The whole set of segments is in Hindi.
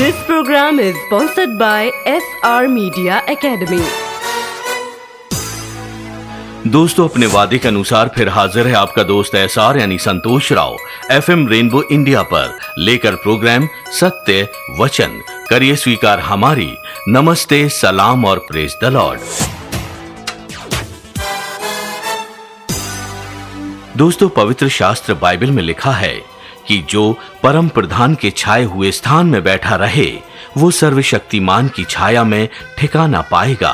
This program is sponsored by SR Media Academy. दोस्तों, अपने वादे के अनुसार फिर हाजिर है आपका दोस्त एसआर यानी संतोष राव FM रेनबो इंडिया पर लेकर प्रोग्राम सत्य वचन। करिए स्वीकार हमारी नमस्ते, सलाम और प्रेज द लॉर्ड। दोस्तों, पवित्र शास्त्र बाइबल में लिखा है कि जो परम प्रधान के छाए हुए स्थान में बैठा रहे वो सर्वशक्तिमान की छाया में ठिकाना पाएगा।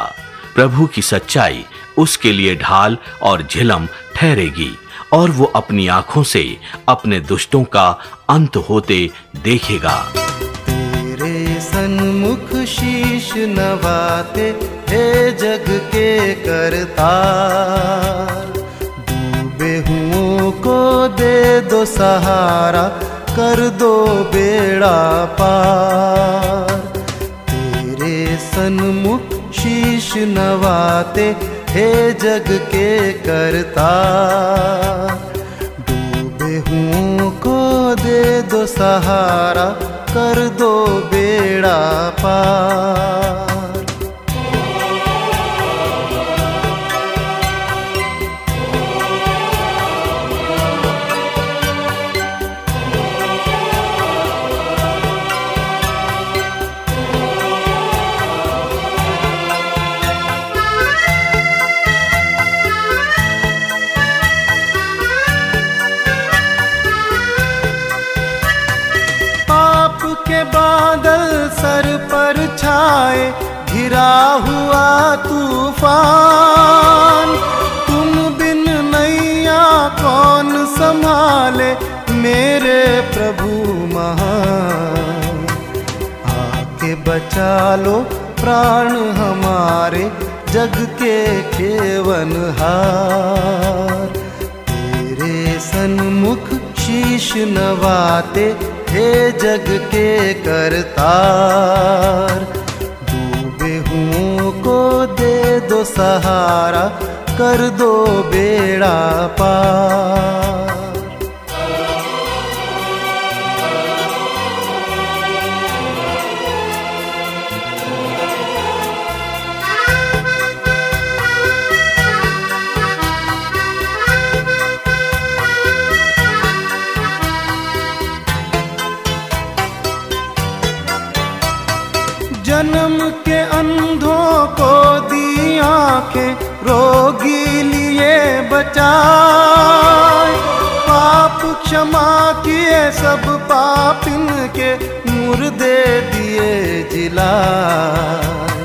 प्रभु की सच्चाई उसके लिए ढाल और झिलम ठहरेगी और वो अपनी आंखों से अपने दुष्टों का अंत होते देखेगा। तेरे सन्मुख शीश नवाते हे जग के करतार, डूबे हुओं को दे दो सहारा, कर दो बेड़ा पार। तेरे सन्मुख शीश नवाते हे जग के करतार, डूबे हुओं को दे दो सहारा, कर दो बेड़ा पार। के बादल सर पर छाए, घिरा हुआ तूफान, तुम बिन नैया कौन संभाले मेरे प्रभु महान। आके बचा लो प्राण हमारे, जग के खेवनहार। तेरे सन्मुख शीश नवाते हे जग के करतार, डूबे हुओं को दे दो सहारा, कर दो बेड़ा पार। जन्म के अंधों को दी आंखें, रोगी लिए बचाए, पाप क्षमा किए सब पापिन के, मुर्दे दिए जिलाए।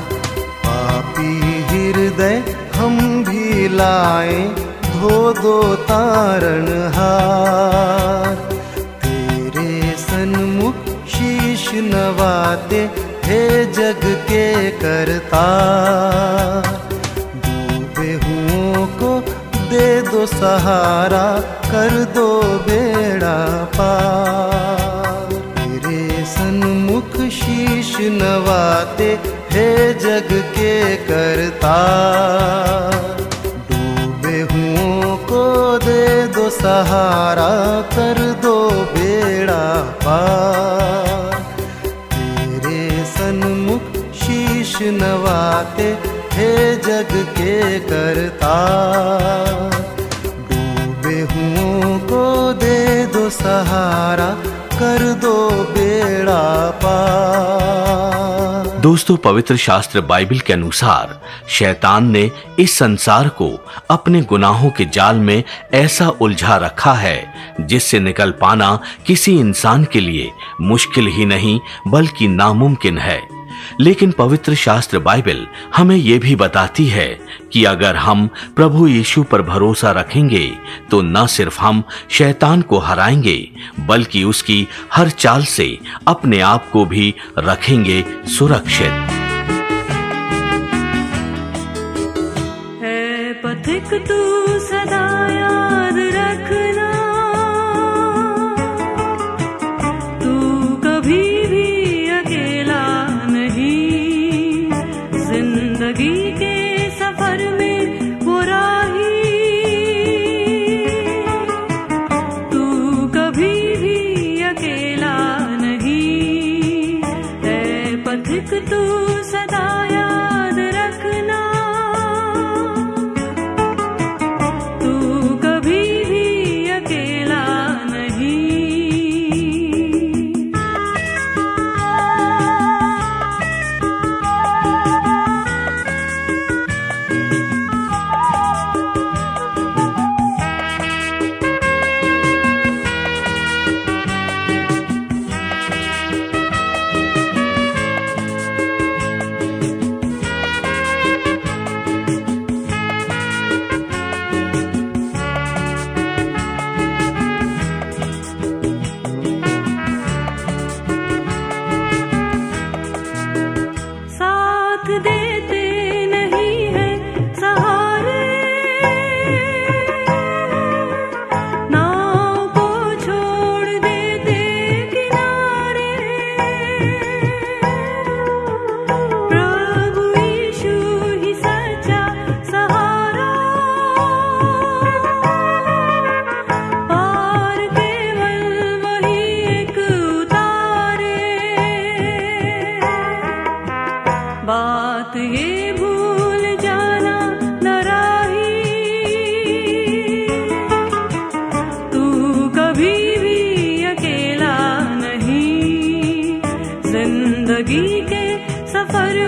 पापी हृदय हम भी लाए, धो दो तारणहार। तेरे सन्मुख शीश नवाते हे जग के करतार, डूबे हुओं को दे दो सहारा, कर दो बेड़ा पार। तेरे सन्मुख शीश नवाते हे जग के करतार, डूबे हुओं को दे दो सहारा, कर दो बेड़ा पार। सन्मुख शीश नवाते हे जग के करतार, डूबे हुओं को दे दो सहारा, कर दो बेड़ा पार। दोस्तों, पवित्र शास्त्र बाइबल के अनुसार शैतान ने इस संसार को अपने गुनाहों के जाल में ऐसा उलझा रखा है जिससे निकल पाना किसी इंसान के लिए मुश्किल ही नहीं बल्कि नामुमकिन है। लेकिन पवित्र शास्त्र बाइबल हमें यह भी बताती है कि अगर हम प्रभु यीशु पर भरोसा रखेंगे तो न सिर्फ हम शैतान को हराएंगे बल्कि उसकी हर चाल से अपने आप को भी रखेंगे सुरक्षित। है पथिक तू सदा याद रखना, तू कभी भी अकेला नहीं, जिंदगी के सफर में वो राही, तू कभी भी अकेला नहीं है।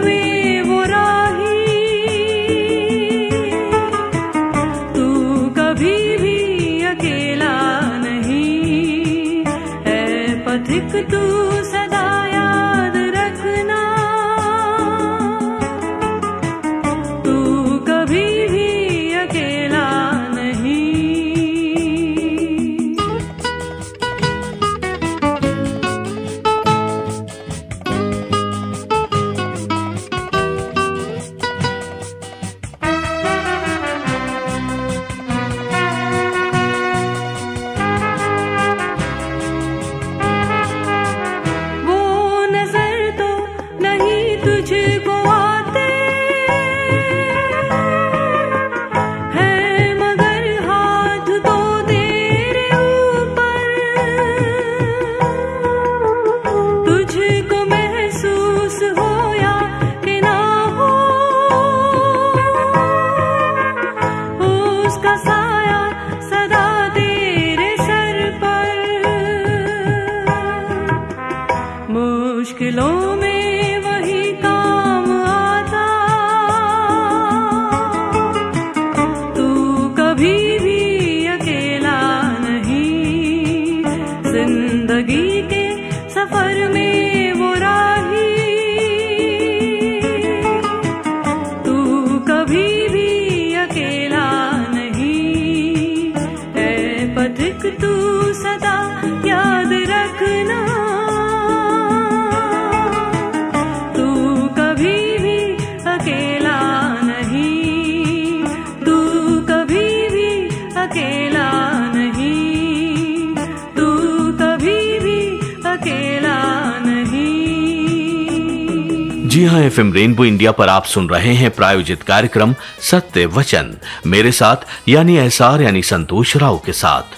में वो राही, तू कभी भी अकेला नहीं है पथिक, तू सदा याद रखना, तू कभी भी अकेला नहीं। वो नजर तो नहीं तुझको आते हैं, मगर हाथ तो तेरे ऊपर, तुझको महसूस हो या कि ना हो, उसका साया सदा तेरे सर पर। मुश्किलों में वही काम आता, तू कभी भी अकेला नहीं, जिंदगी के सफर में वो राही, तू कभी भी अकेला नहीं है पथिक, तू सदा याद रखना, तू कभी भी अकेला नहीं, तू कभी भी अकेला नहीं, तू कभी भी अकेला नहीं। जी हाँ, एफएम रेनबो इंडिया पर आप सुन रहे हैं प्रायोजित कार्यक्रम सत्य वचन, मेरे साथ यानी एसआर यानी संतोष राव के साथ।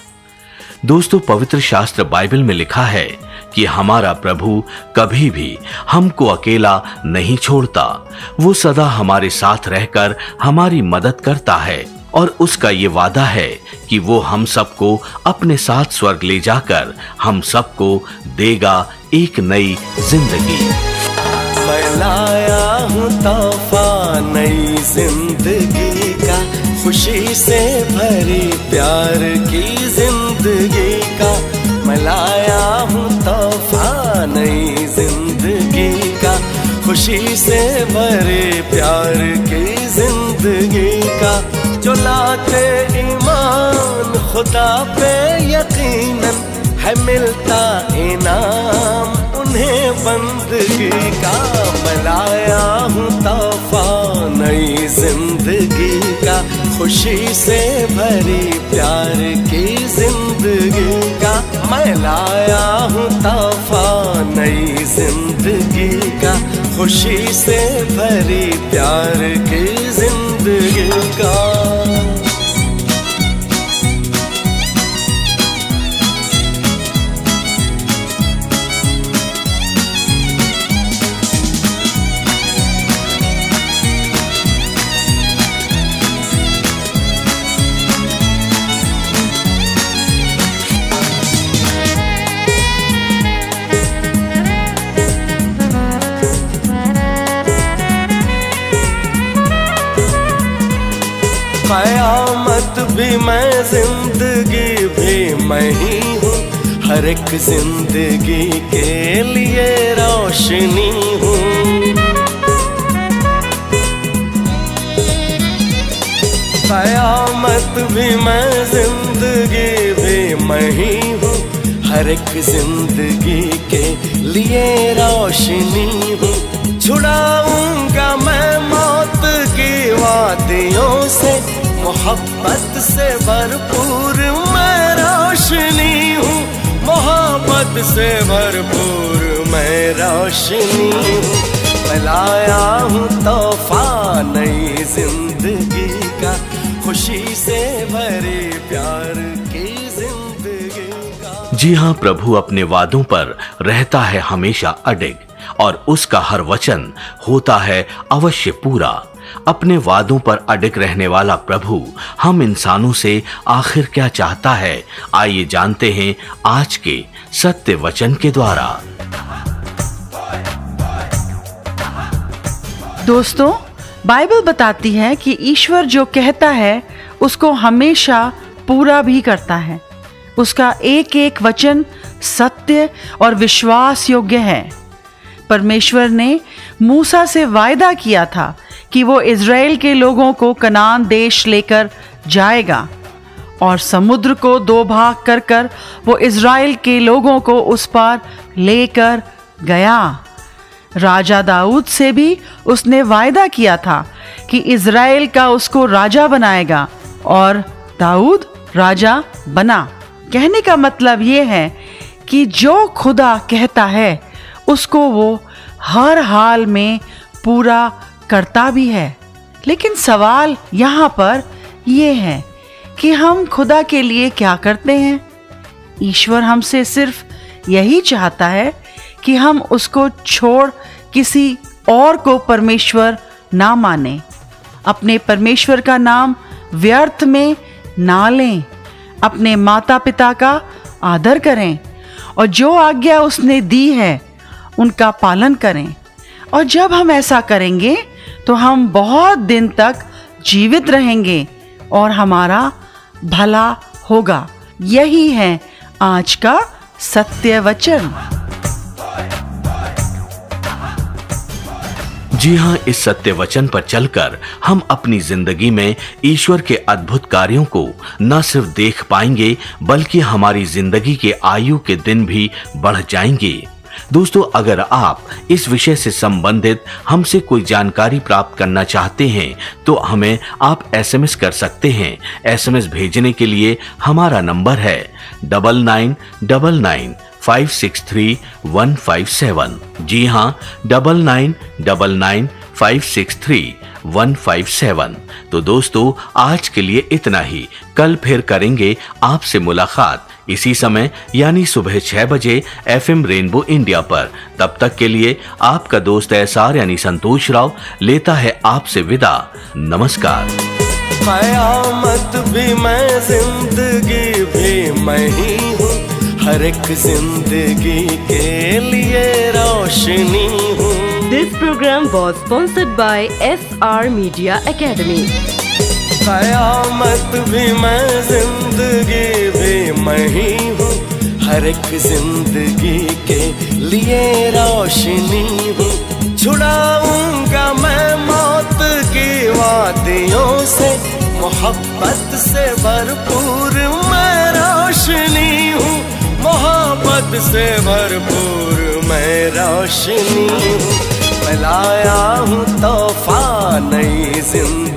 दोस्तों, पवित्र शास्त्र बाइबल में लिखा है कि हमारा प्रभु कभी भी हमको अकेला नहीं छोड़ता, वो सदा हमारे साथ रहकर हमारी मदद करता है और उसका ये वादा है कि वो हम सबको अपने साथ स्वर्ग ले जाकर हम सबको देगा एक नई जिंदगी। मैं लाया हूँ तोहफा नई जिंदगी का, खुशी से भरी प्यार की जिंदगी का। मैं लाया हूँ तोहफा नई जिंदगी का, खुशी से भरे प्यार की जिंदगी का। जो लाते ईमान खुदा पे यकीनन है मिलता इनाम उन्हें बंदगी का। मैं लाया हूँ तोहफा नई जिंदगी का, खुशी से भरी प्यार की जिंदगी का। मैं लाया हूँ तोहफा नई जिंदगी का, खुशी से भरी प्यार की जिंदगी का। कयामत भी मैं, जिंदगी भी मैं ही हूँ, हर एक जिंदगी के लिए रोशनी हूँ। कयामत भी मैं, जिंदगी भी मैं ही हूँ, हर एक जिंदगी के लिए रोशनी हूँ। छुड़ाऊंगा मैं मौत की वादियों से, मोहब्बत से भरपूर मैं रोशनी हूँ। मोहब्बत से भरपूर मैं रोशनी हूँ। मैं लाया हूँ तोहफा नई जिंदगी का, खुशी से भरे प्यार की जिंदगी का। जी हाँ, प्रभु अपने वादों पर रहता है हमेशा अडिग और उसका हर वचन होता है अवश्य पूरा। अपने वादों पर अडिग रहने वाला प्रभु हम इंसानों से आखिर क्या चाहता है, आइए जानते हैं आज के सत्य वचन के द्वारा। दोस्तों, बाइबल बताती है कि ईश्वर जो कहता है उसको हमेशा पूरा भी करता है। उसका एक एक वचन सत्य और विश्वास योग्य है। परमेश्वर ने मूसा से वायदा किया था कि वो इज़राइल के लोगों को कनान देश लेकर जाएगा, और समुद्र को 2 भाग कर कर वो इज़राइल के लोगों को उस पार लेकर गया। राजा दाऊद से भी उसने वायदा किया था कि इज़राइल का उसको राजा बनाएगा, और दाऊद राजा बना। कहने का मतलब ये है कि जो खुदा कहता है उसको वो हर हाल में पूरा करता भी है। लेकिन सवाल यहाँ पर ये है कि हम खुदा के लिए क्या करते हैं? ईश्वर हमसे सिर्फ यही चाहता है कि हम उसको छोड़ किसी और को परमेश्वर ना माने, अपने परमेश्वर का नाम व्यर्थ में ना लें, अपने माता पिता का आदर करें और जो आज्ञा उसने दी है उनका पालन करें। और जब हम ऐसा करेंगे तो हम बहुत दिन तक जीवित रहेंगे और हमारा भला होगा। यही है आज का सत्य वचन। जी हाँ, इस सत्य वचन पर चलकर हम अपनी जिंदगी में ईश्वर के अद्भुत कार्यों को न सिर्फ देख पाएंगे बल्कि हमारी जिंदगी के आयु के दिन भी बढ़ जाएंगे। दोस्तों, अगर आप इस विषय से संबंधित हमसे कोई जानकारी प्राप्त करना चाहते हैं तो हमें आप SMS कर सकते हैं। SMS भेजने के लिए हमारा नंबर है 9999563157। जी हाँ, 9999563157। तो दोस्तों, आज के लिए इतना ही। कल फिर करेंगे आपसे मुलाकात इसी समय यानी सुबह 6 बजे FM रेनबो इंडिया पर। तब तक के लिए आपका दोस्त SR यानी संतोष राव लेता है आपसे विदा। नमस्कार। कयामत भी मैं, जिंदगी भी मैं ही हूँ, हर एक जिंदगी के लिए रोशनी हूँ। This program was sponsored by SR Media Academy. कयामत भी मैं, जिंदगी भी मैं ही हूँ, हर एक जिंदगी के लिए रोशनी हूँ। छुड़ाऊंगा मैं मौत की वादियों से, मोहब्बत से भरपूर मैं रोशनी हूँ, मोहब्बत से भरपूर मैं रोशनी हूँ। मैं लाया हूँ तोहफा नई जिंदगी